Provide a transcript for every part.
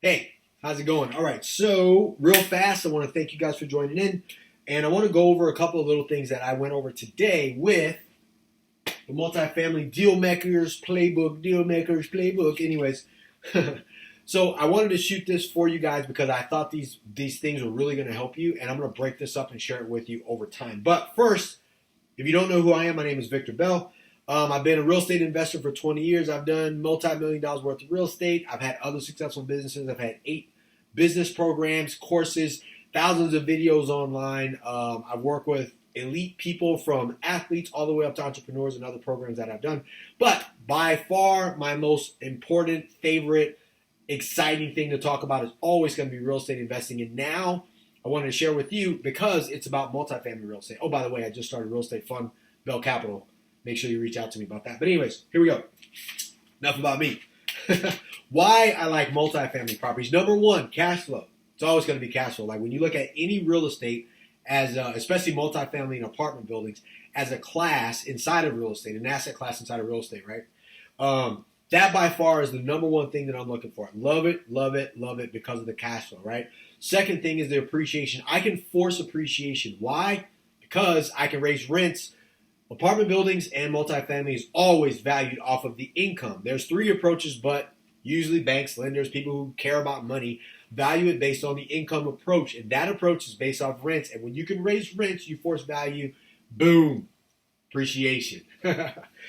Hey, how's it going? All right, so real fast, I want to thank you guys for joining in, and I want to go over a couple of little things that I went over today with the multifamily deal makers playbook. Anyways, so I wanted to shoot this for you guys because I thought these things were really going to help you, and I'm going to break this up and share it with you over time. But first, if you don't know who I am, my name is Victor Bell. I've been a real estate investor for 20 years. I've done multi-million dollars worth of real estate. I've had other successful businesses. I've had 8 business programs, courses, thousands of videos online. I've worked with elite people from athletes all the way up to entrepreneurs and other programs that I've done. But by far, my most important, favorite, exciting thing to talk about is always going to be real estate investing. And now I wanted to share with you because it's about multifamily real estate. Oh, by the way, I just started Real Estate Fund, Bell Capital. Make sure you reach out to me about that. But anyways, here we go. Enough about me. Why I like multifamily properties. Number one, cash flow. It's always going to be cash flow. Like when you look at any real estate, as especially multifamily and apartment buildings, as a class inside of real estate, an asset class inside of real estate, right? That by far is the number one thing that I'm looking for. Love it, love it, love it because of the cash flow, right? Second thing is the appreciation. I can force appreciation. Why? Because I can raise rents. Apartment buildings and multifamily is always valued off of the income. There's 3 approaches, but usually banks, lenders, people who care about money value it based on the income approach. And that approach is based off rents. And when you can raise rents, you force value, boom, appreciation.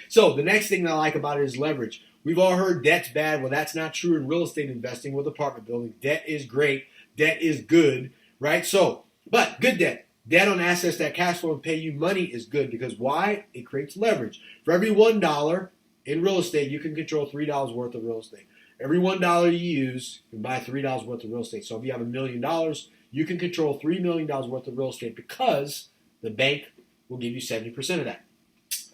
So the next thing that I like about it is leverage. We've all heard debt's bad. Well, that's not true in real estate investing with apartment buildings. Debt is great. Debt is good, right? So, but good debt. Debt on assets that cash flow and pay you money is good because why? It creates leverage. For every $1 in real estate, you can control $3 worth of real estate. Every $1 you use, you can buy $3 worth of real estate. So if you have $1 million, you can control $3 million worth of real estate because the bank will give you 70% of that.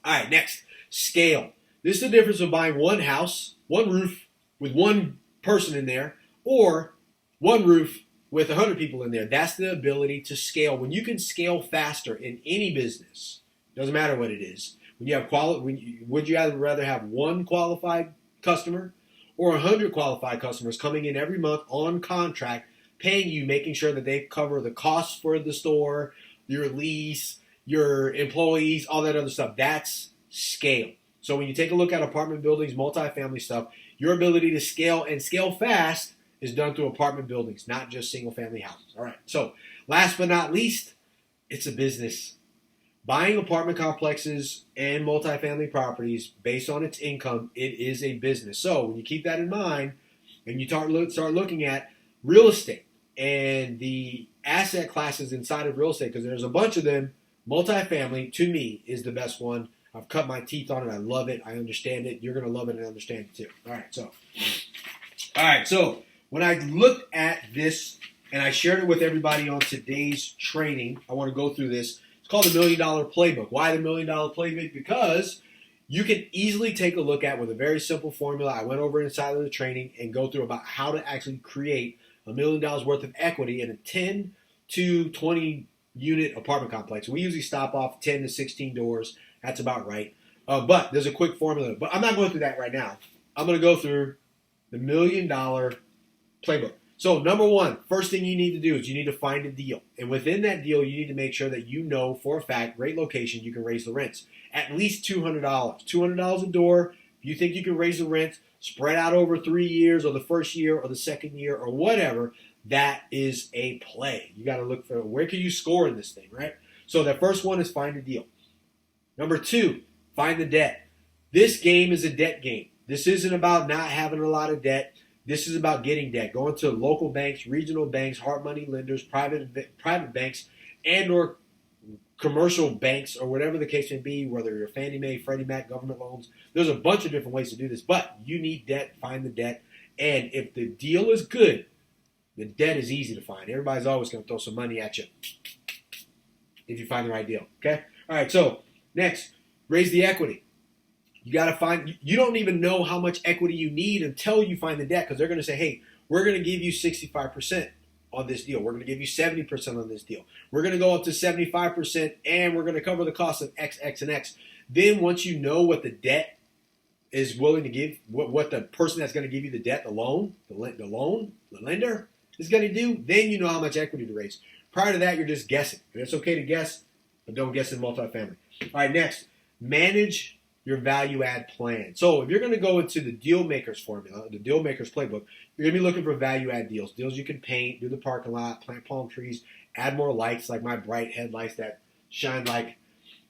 All right, next, scale. This is the difference of buying one house, one roof with one person in there, or one roof with 100 people in there. That's the ability to scale. When you can scale faster in any business, doesn't matter what it is. When you have would you rather have one qualified customer or 100 qualified customers coming in every month on contract, paying you, making sure that they cover the costs for the store, your lease, your employees, all that other stuff? That's scale. So when you take a look at apartment buildings, multifamily stuff, your ability to scale and scale fast is done through apartment buildings, not just single-family houses. All right. So last but not least, it's a business. Buying apartment complexes and multifamily properties based on its income, it is a business. So when you keep that in mind and you start looking at real estate and the asset classes inside of real estate, because there's a bunch of them, multifamily, to me, is the best one. I've cut my teeth on it. I love it. I understand it. You're going to love it and understand it too. All right. So when I looked at this and I shared it with everybody on today's training, I want to go through this. It's called the $1 Million Playbook. Why the $1 Million Playbook? Because you can easily take a look at with a very simple formula. I went over inside of the training and go through about how to actually create $1 million worth of equity in a 10 to 20 unit apartment complex. We usually stop off 10 to 16 doors. That's about right. But there's a quick formula. But I'm not going through that right now. I'm going to go through the $1 Million Playbook. So number one, first thing you need to do is you need to find a deal. And within that deal, you need to make sure that you know for a fact, great location, you can raise the rents. At least $200. $200 a door. If you think you can raise the rents, spread out over 3 years or the first year or the second year or whatever, that is a play. You got to look for where can you score in this thing, right? So the first one is find a deal. Number 2, find the debt. This game is a debt game. This isn't about not having a lot of debt. This is about getting debt, going to local banks, regional banks, hard money lenders, private banks, and or commercial banks, or whatever the case may be, whether you're Fannie Mae, Freddie Mac, government loans. There's a bunch of different ways to do this, but you need debt, find the debt. And if the deal is good, the debt is easy to find. Everybody's always going to throw some money at you if you find the right deal, okay? All right, so next, raise the equity. You got to find, you don't even know how much equity you need until you find the debt, because they're going to say, hey, we're going to give you 65% on this deal. We're going to give you 70% on this deal. We're going to go up to 75%, and we're going to cover the cost of X, X, and X. Then once you know what the debt is willing to give, what the person that's going to give you the debt, the lender is going to do, then you know how much equity to raise. Prior to that, you're just guessing. And it's okay to guess, but don't guess in multifamily. All right, next, manage your value add plan. So if you're going to go into the deal makers formula, the deal makers playbook, you're going to be looking for value add deals. Deals you can paint, do the parking lot, plant palm trees, add more lights like my bright headlights that shine like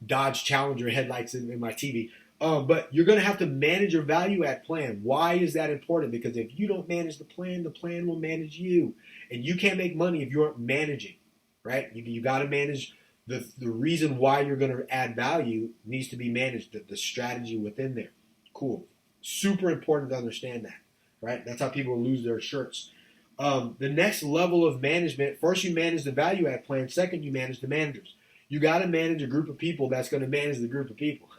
Dodge Challenger headlights in my TV. But you're going to have to manage your value add plan. Why is that important? Because if you don't manage the plan will manage you. And you can't make money if you aren't managing, right? You got to manage the reason why you're going to add value needs to be managed, the strategy within there. Cool. Super important to understand that, right? That's how people lose their shirts. The next level of management, first you manage the value add plan. Second, you manage the managers. You got to manage a group of people that's going to manage the group of people.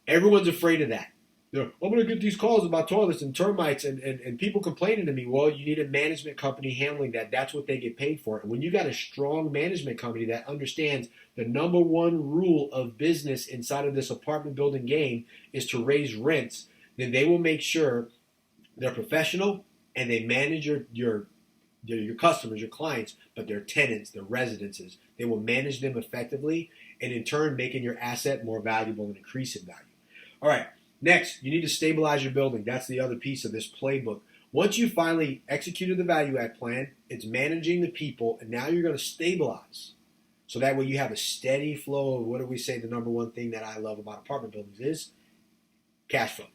Everyone's afraid of that. I'm going to get these calls about toilets and termites and people complaining to me. Well, you need a management company handling that. That's what they get paid for. And when you got a strong management company that understands the number one rule of business inside of this apartment building game is to raise rents, then they will make sure they're professional and they manage your customers, your clients, but their tenants, their residences. They will manage them effectively and in turn making your asset more valuable and increasing value. All right, next, you need to stabilize your building. That's the other piece of this playbook. Once you finally executed the value add plan, it's managing the people, and now you're going to stabilize. So that way you have a steady flow of, what do we say, the number one thing that I love about apartment buildings is cash flow.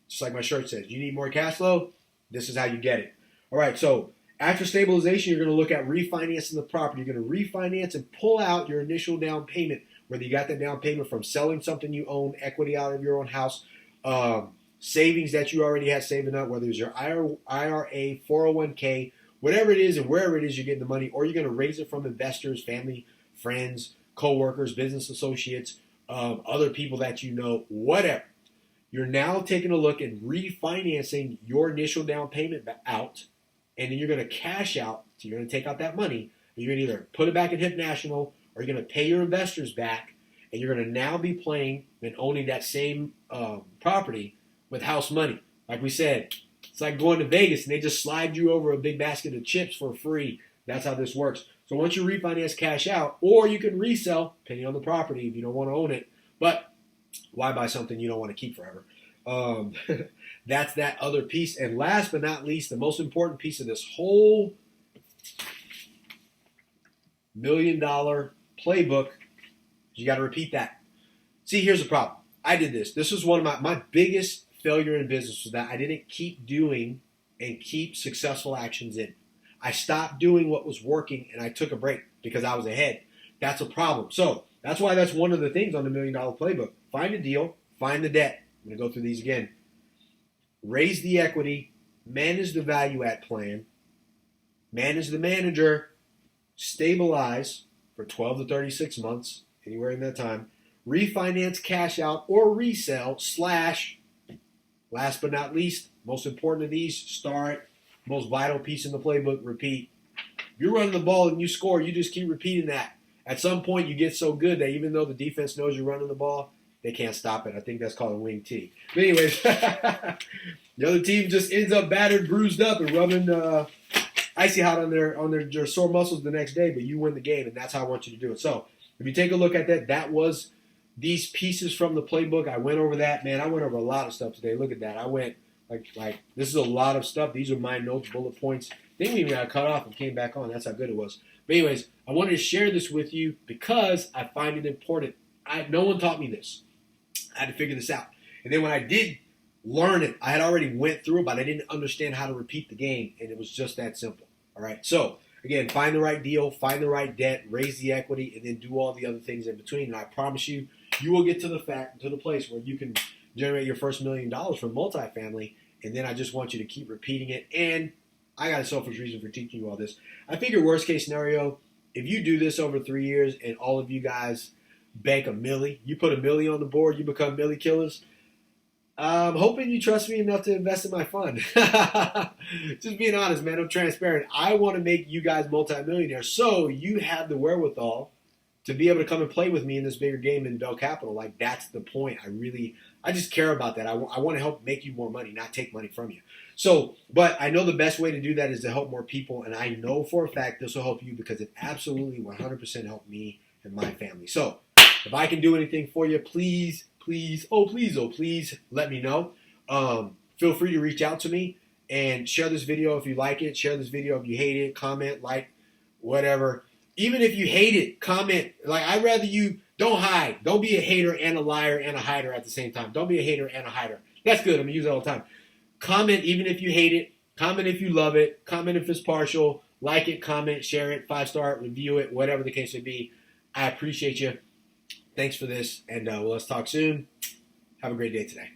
Just like my shirt says, you need more cash flow, this is how you get it. All right, so after stabilization, you're going to look at refinancing the property. You're going to refinance and pull out your initial down payment, whether you got that down payment from selling something you own, equity out of your own house, savings that you already had saving up, whether it's your IRA, 401k, whatever it is and wherever it is you're getting the money, or you're going to raise it from investors, family, friends, co-workers, business associates, other people that you know, whatever. You're now taking a look at refinancing your initial down payment out, and then you're going to cash out. So you're going to take out that money, and you're going to either put it back in Hip National, or you're going to pay your investors back, and you're going to now be playing and owning that same property with house money. Like we said, it's like going to Vegas, and they just slide you over a big basket of chips for free. That's how this works. So once you refinance, cash out, or you can resell, depending on the property if you don't want to own it. But why buy something you don't want to keep forever? That's that other piece. And last but not least, the most important piece of this whole $1 million playbook, you got to repeat that. See, here's the problem. I did this. This was one of my biggest failure in business was that I didn't keep doing and keep successful actions in. I stopped doing what was working and I took a break because I was ahead. That's a problem. So that's why that's one of the things on the $1 million playbook. Find a deal, find the debt. I'm going to go through these again. Raise the equity, manage the value add plan, manage the manager, stabilize for 12 to 36 months, anywhere in that time, refinance, cash out, or resell, / last but not least, most important of these, start, most vital piece in the playbook, repeat. If you're running the ball and you score, you just keep repeating that. At some point, you get so good that even though the defense knows you're running the ball, they can't stop it. I think that's called a wing tee. But anyways, the other team just ends up battered, bruised up, and rubbing icy hot on their sore muscles the next day, but you win the game, and that's how I want you to do it. So if you take a look at that, that was these pieces from the playbook. I went over that. Man, I went over a lot of stuff today. Look at that. I went like this is a lot of stuff. These are my notes, bullet points. I think we even got cut off and came back on. That's how good it was. But anyways, I wanted to share this with you because I find it important. No one taught me this. I had to figure this out. And then when I did learn it, I had already went through it, but I didn't understand how to repeat the game, and it was just that simple. All right. So again, find the right deal, find the right debt, raise the equity, and then do all the other things in between. And I promise you, you will get to the place where you can generate your first $1 million from multifamily. And then I just want you to keep repeating it. And I got a selfish reason for teaching you all this. I figure worst case scenario, if you do this over 3 years and all of you guys bank $1 million, you put $1 million on the board, you become milli killers. I'm hoping you trust me enough to invest in my fund. Just being honest, man, I'm transparent. I want to make you guys multimillionaires so you have the wherewithal to be able to come and play with me in this bigger game in Bell Capital. Like, that's the point. I just care about that. I want to help make you more money, not take money from you. So, but I know the best way to do that is to help more people, and I know for a fact this will help you because it absolutely 100% helped me and my family. So, if I can do anything for you, please, please let me know. Feel free to reach out to me and share this video if you like it. Share this video if you hate it. Comment, like, whatever. Even if you hate it, comment. Like, I'd rather you don't hide. Don't be a hater and a liar and a hider at the same time. Don't be a hater and a hider. That's good. I'm going to use it all the time. Comment even if you hate it. Comment if you love it. Comment if it's partial. Like it, comment, share it, 5-star, review it, whatever the case may be. I appreciate you. Thanks for this, and let's talk soon. Have a great day today.